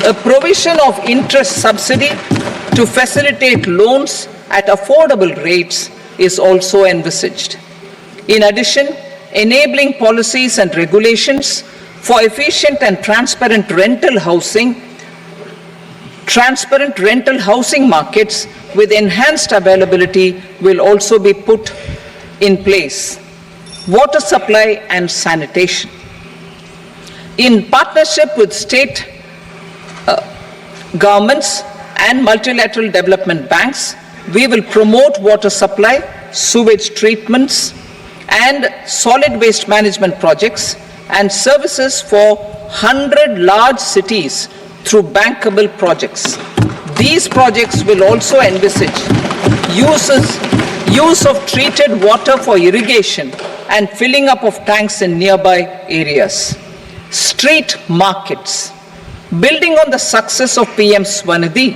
A provision of interest subsidy to facilitate loans at affordable rates is also envisaged. In addition, enabling policies and regulations for efficient and transparent rental housing markets with enhanced availability will also be put in place. Water supply and sanitation. In partnership with state governments and multilateral development banks, we will promote water supply, sewage treatments, and solid waste management projects and services for 100 large cities through bankable projects. These projects will also envisage use of treated water for irrigation and filling up of tanks in nearby areas. Street markets. Building on the success of PM Swanidhi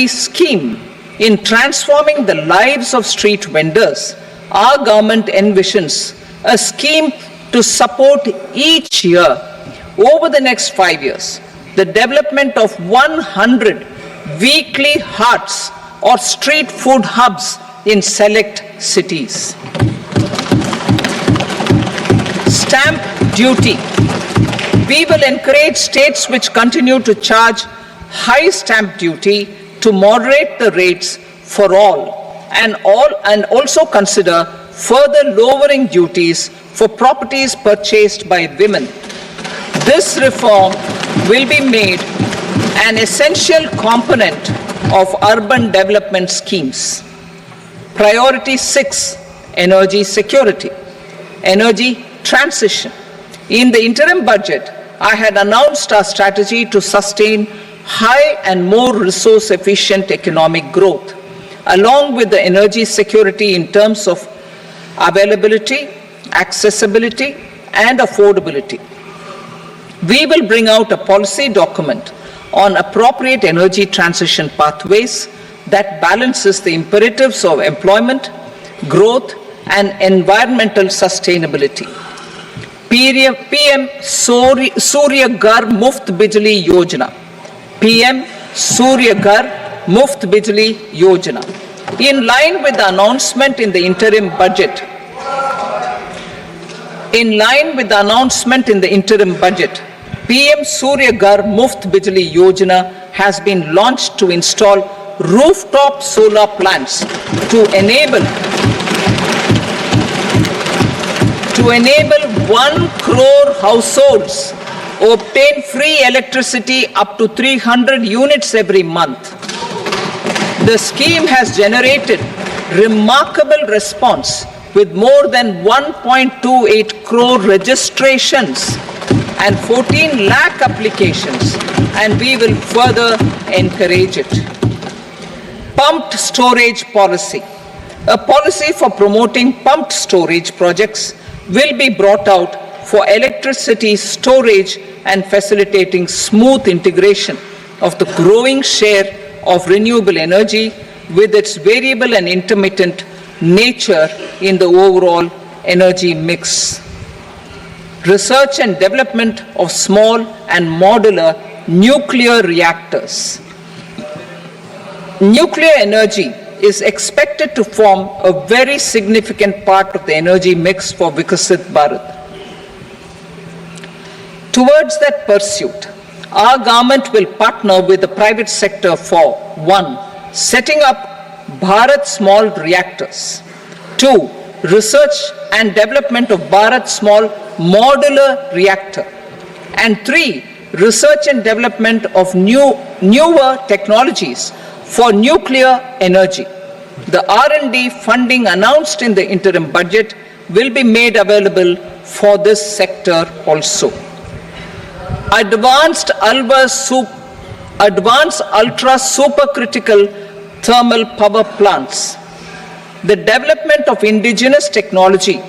scheme in transforming the lives of street vendors, our government envisions a scheme to support each year over the next 5 years the development of 100 weekly hearts or street food hubs in select cities. Stamp duty. We will encourage states which continue to charge high stamp duty to moderate the rates for all and also consider further lowering duties for properties purchased by women. This reform will be made an essential component of urban development schemes. Priority 6, energy security, energy transition. In the interim budget, I had announced our strategy to sustain high and more resource efficient economic growth, along with the energy security in terms of availability, accessibility, and affordability. We will bring out a policy document on appropriate energy transition pathways that balances the imperatives of employment, growth, and environmental sustainability. PM Surya Ghar Muft Bijli Yojana. PM Surya Ghar Muft Bijli Yojana. In line with the announcement in the interim budget, PM Surya Ghar Muft Bijli Yojana has been launched to install rooftop solar plants to enable 1 crore households obtain free electricity up to 300 units every month. The scheme has generated remarkable response with more than 1.28 crore registrations and 14 lakh applications, and we will further encourage it. Pumped storage policy. A policy for promoting pumped storage projects will be brought out for electricity storage and facilitating smooth integration of the growing share of renewable energy with its variable and intermittent nature in the overall energy mix. Research and development of small and modular nuclear reactors. Nuclear energy is expected to form a very significant part of the energy mix for Vikasit Bharat. Towards that pursuit, our government will partner with the private sector for 1. Setting up Bharat Small Reactors, 2. Research and development of Bharat Small Modular Reactor, and 3. Research and development of newer technologies for nuclear energy. The R&D funding announced in the interim budget will be made available for this sector also. Advanced ultra supercritical thermal power plants. The development of indigenous technology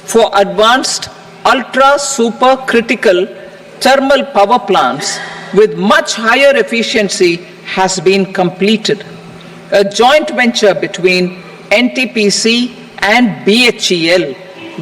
for advanced ultra supercritical thermal power plants with much higher efficiency has been completed. A joint venture between NTPC and BHEL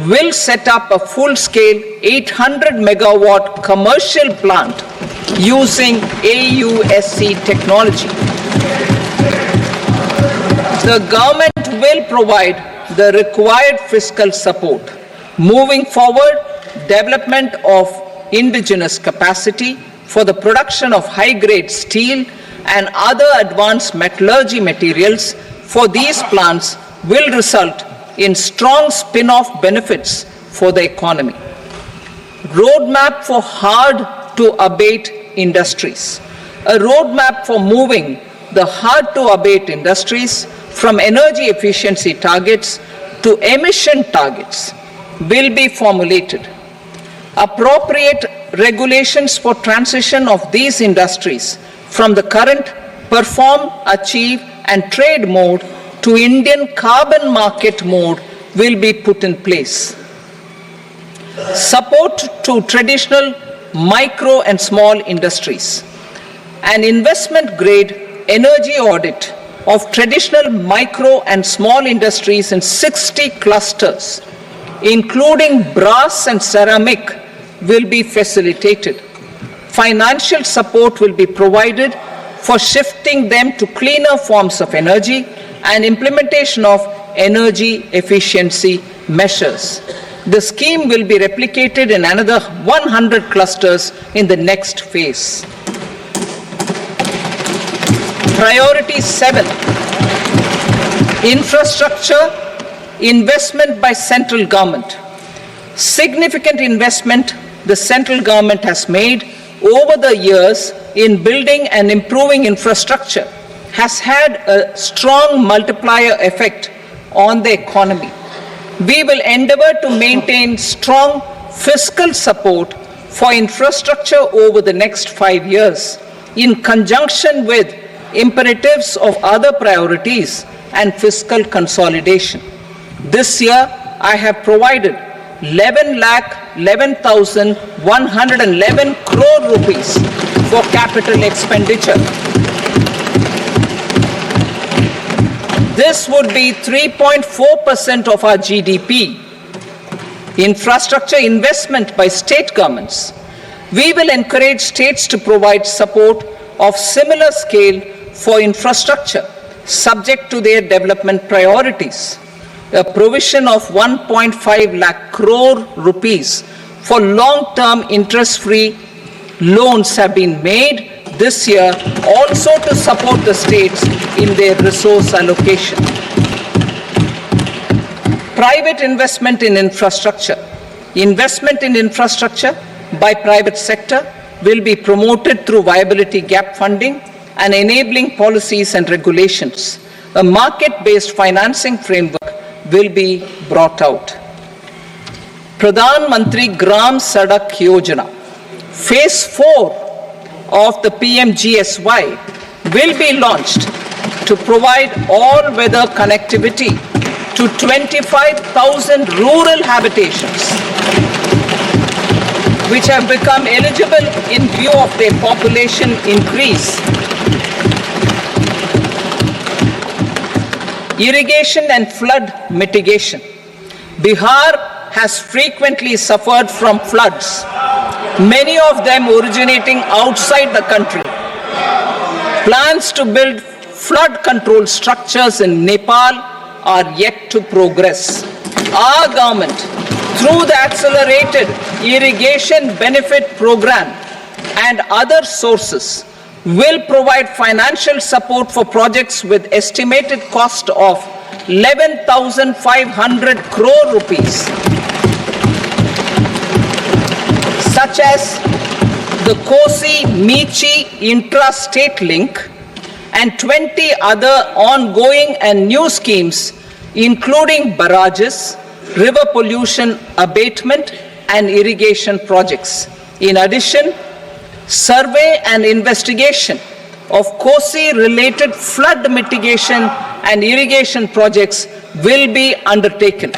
will set up a full-scale 800 megawatt commercial plant using AUSC technology. The government will provide the required fiscal support. Moving forward, development of indigenous capacity for the production of high-grade steel and other advanced metallurgy materials for these plants will result in strong spin-off benefits for the economy. Roadmap for hard-to-abate industries. A roadmap for moving the hard-to-abate industries from energy efficiency targets to emission targets will be formulated. Appropriate regulations for transition of these industries from the current perform, achieve and trade mode to Indian carbon market mode will be put in place. Support to traditional micro and small industries. An investment grade energy audit of traditional micro and small industries in 60 clusters, including brass and ceramic, will be facilitated. Financial support will be provided for shifting them to cleaner forms of energy and implementation of energy efficiency measures. The scheme will be replicated in another 100 clusters in the next phase. Priority 7, infrastructure investment by central government. Significant investment the central government has made over the years in building and improving infrastructure has had a strong multiplier effect on the economy. We will endeavor to maintain strong fiscal support for infrastructure over the next 5 years in conjunction with imperatives of other priorities and fiscal consolidation. This year, I have provided 11,11,111 crore rupees for capital expenditure. This would be 3.4% of our GDP. Infrastructure investment by state governments. We will encourage states to provide support of similar scale for infrastructure, subject to their development priorities. A provision of 1.5 lakh crore rupees for long-term interest-free loans have been made this year also to support the states in their resource allocation. Private investment in infrastructure. Investment in infrastructure by private sector will be promoted through viability gap funding and enabling policies and regulations. A market-based financing framework will be brought out. Pradhan Mantri Gram Sadak Yojana. Phase 4 of the PMGSY will be launched to provide all-weather connectivity to 25,000 rural habitations which have become eligible in view of their population increase. Irrigation and flood mitigation. Bihar has frequently suffered from floods, many of them originating outside the country. Plans to build flood control structures in Nepal are yet to progress. Our government, through the accelerated irrigation benefit program and other sources, will provide financial support for projects with estimated cost of 11,500 crore rupees, such as the Kosi-Michi intra-state link and 20 other ongoing and new schemes, including barrages, river pollution abatement and irrigation projects. In addition, survey and investigation of Kosi-related flood mitigation and irrigation projects will be undertaken.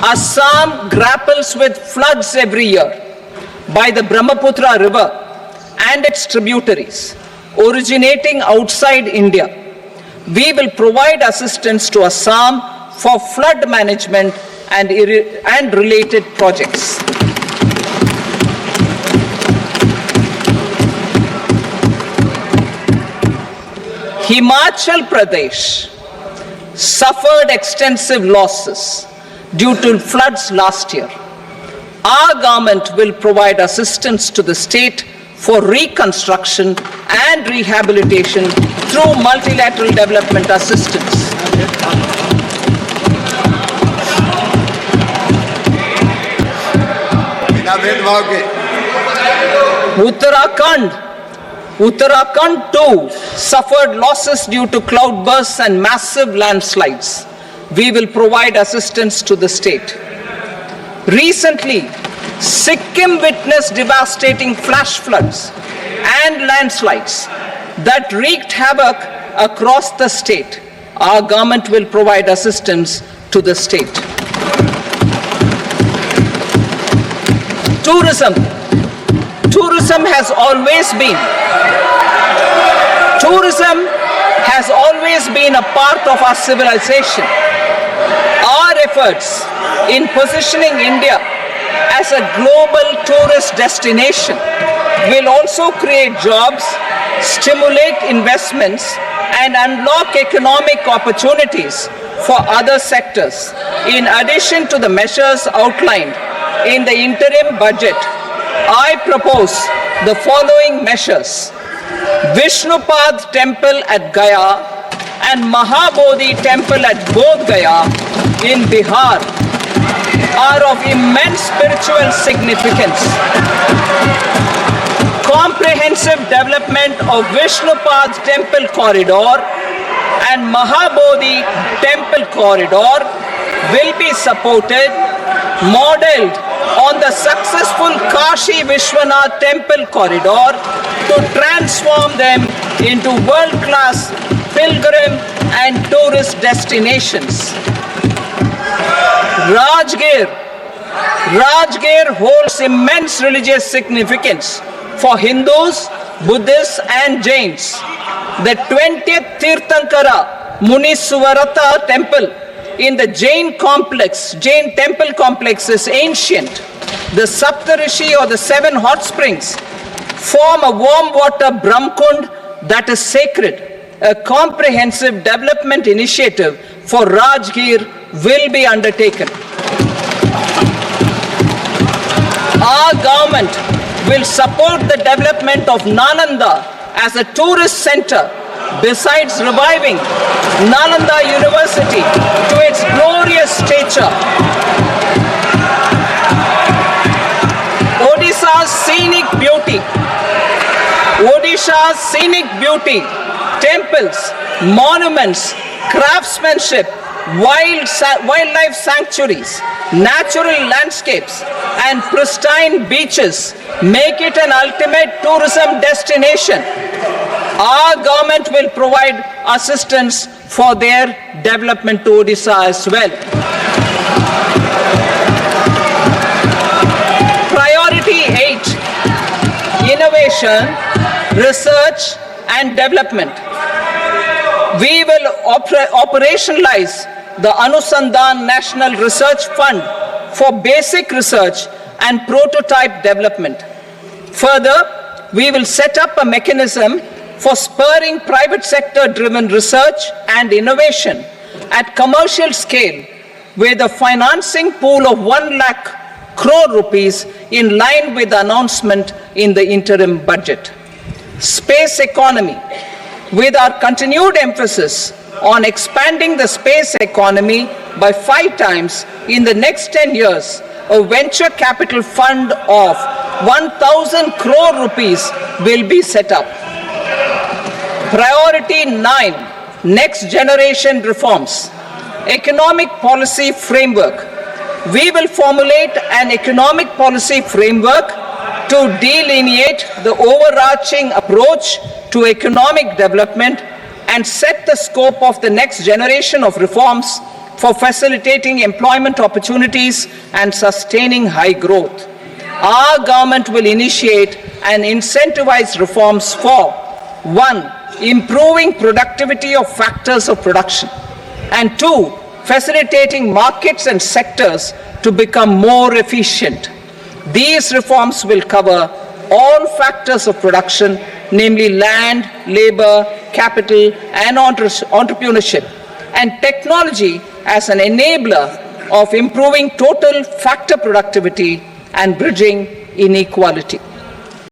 Assam grapples with floods every year by the Brahmaputra River and its tributaries originating outside India. we will provide assistance to Assam for flood management and related projects. Himachal Pradesh suffered extensive losses due to floods last year. Our government will provide assistance to the state for reconstruction and rehabilitation through multilateral development assistance. Uttarakhand too suffered losses due to cloudbursts and massive landslides. We will provide assistance to the state. Recently, Sikkim witnessed devastating flash floods and landslides that wreaked havoc across the state. Our government will provide assistance to the state. Tourism has always been a part of our civilization. Our efforts in positioning India as a global tourist destination will also create jobs, stimulate investments, and unlock economic opportunities for other sectors. In addition to the measures outlined in the interim budget, I propose the following measures. Vishnupad Temple at Gaya and Mahabodhi Temple at Bodh Gaya in Bihar are of immense spiritual significance. Comprehensive development of Vishnupad Temple Corridor and Mahabodhi Temple Corridor will be supported, modeled on the successful Kashi Vishwanath Temple Corridor to transform them into world-class pilgrim and tourist destinations. Rajgir holds immense religious significance for Hindus, Buddhists and Jains. The 20th Tirthankara Muniswarata temple in the Jain temple complex is ancient. The Saptarishi or the 7 hot springs form a warm water Brahmkund that is sacred. A comprehensive development initiative for Rajgir will be undertaken. Our government will support the development of Nalanda as a tourist center, besides reviving Nalanda University to its glorious stature. Odisha's scenic beauty, temples, monuments, craftsmanship, wildlife sanctuaries, natural landscapes, and pristine beaches make it an ultimate tourism destination. Our government will provide assistance for their development to Odisha as well. Priority 8, innovation, research and development. We will operationalize the Anusandhan National Research Fund for basic research and prototype development. Further, we will set up a mechanism for spurring private sector driven research and innovation at commercial scale with a financing pool of 1 lakh crore rupees in line with the announcement in the interim budget. Space economy. With our continued emphasis on expanding the space economy by 5 times in the next 10 years, a venture capital fund of 1,000 crore rupees will be set up. Priority 9, next generation reforms. Economic policy framework. We will formulate an economic policy framework to delineate the overarching approach to economic development and set the scope of the next generation of reforms for facilitating employment opportunities and sustaining high growth. Our government will initiate and incentivize reforms for 1. improving productivity of factors of production. And two, facilitating markets and sectors to become more efficient. These reforms will cover all factors of production, namely land, labor, capital, and entrepreneurship, and technology as an enabler of improving total factor productivity and bridging inequality.